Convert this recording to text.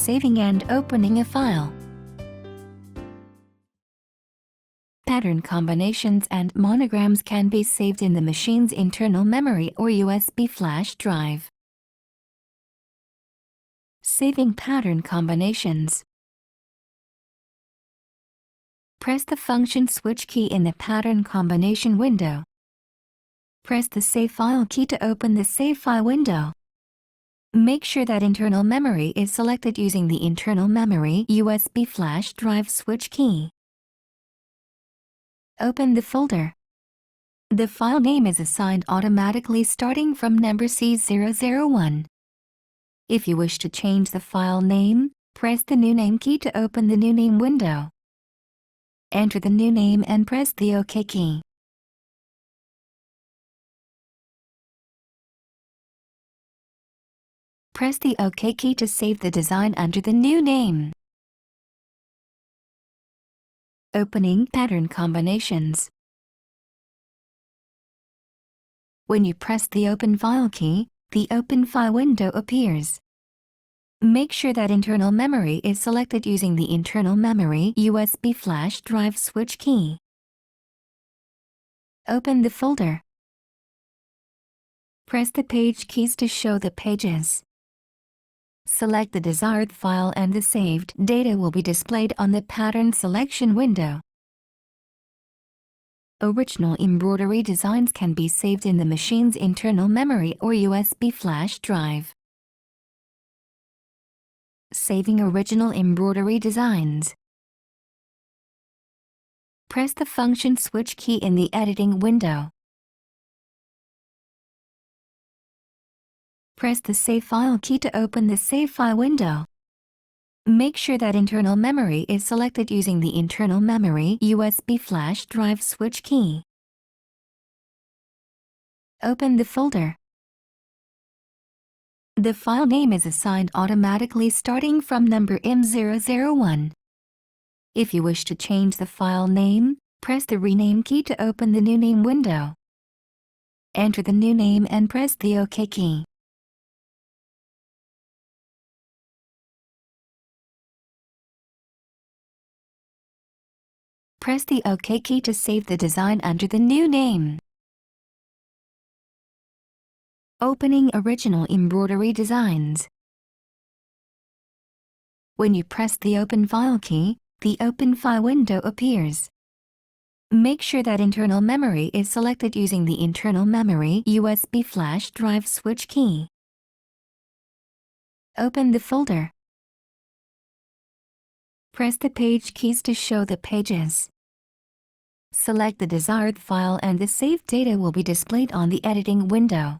saving and opening a file. Pattern combinations and monograms can be saved in the machine's internal memory or USB flash drive. Saving pattern combinations. Press the function switch key in the pattern combination window. Press the Save File key to open the Save File window. Make sure that internal memory is selected using the internal memory USB flash drive switch key. Open the folder. The file name is assigned automatically starting from number C001. If you wish to change the file name, press the New Name key to open the New Name window. Enter the new name and press the OK key. Press the OK key to save the design under the new name. Opening pattern combinations. When you press the Open File key, the Open File window appears. Make sure that internal memory is selected using the internal memory USB flash drive switch key. Open the folder. Press the page keys to show the pages. Select the desired file and the saved data will be displayed on the pattern selection window. Original embroidery designs can be saved in the machine's internal memory or USB flash drive. Saving original embroidery designs. Press the function switch key in the editing window. Press the Save File key to open the Save File window. Make sure that internal memory is selected using the internal memory USB flash drive switch key. Open the folder. The file name is assigned automatically starting from number M001. If you wish to change the file name, press the Rename key to open the New Name window. Enter the new name and press the OK key. Press the OK key to save the design under the new name. Opening original embroidery designs. When you press the Open File key, the Open File window appears. Make sure that internal memory is selected using the internal memory USB flash drive switch key. Open the folder. Press the page keys to show the pages. Select the desired file and the saved data will be displayed on the editing window.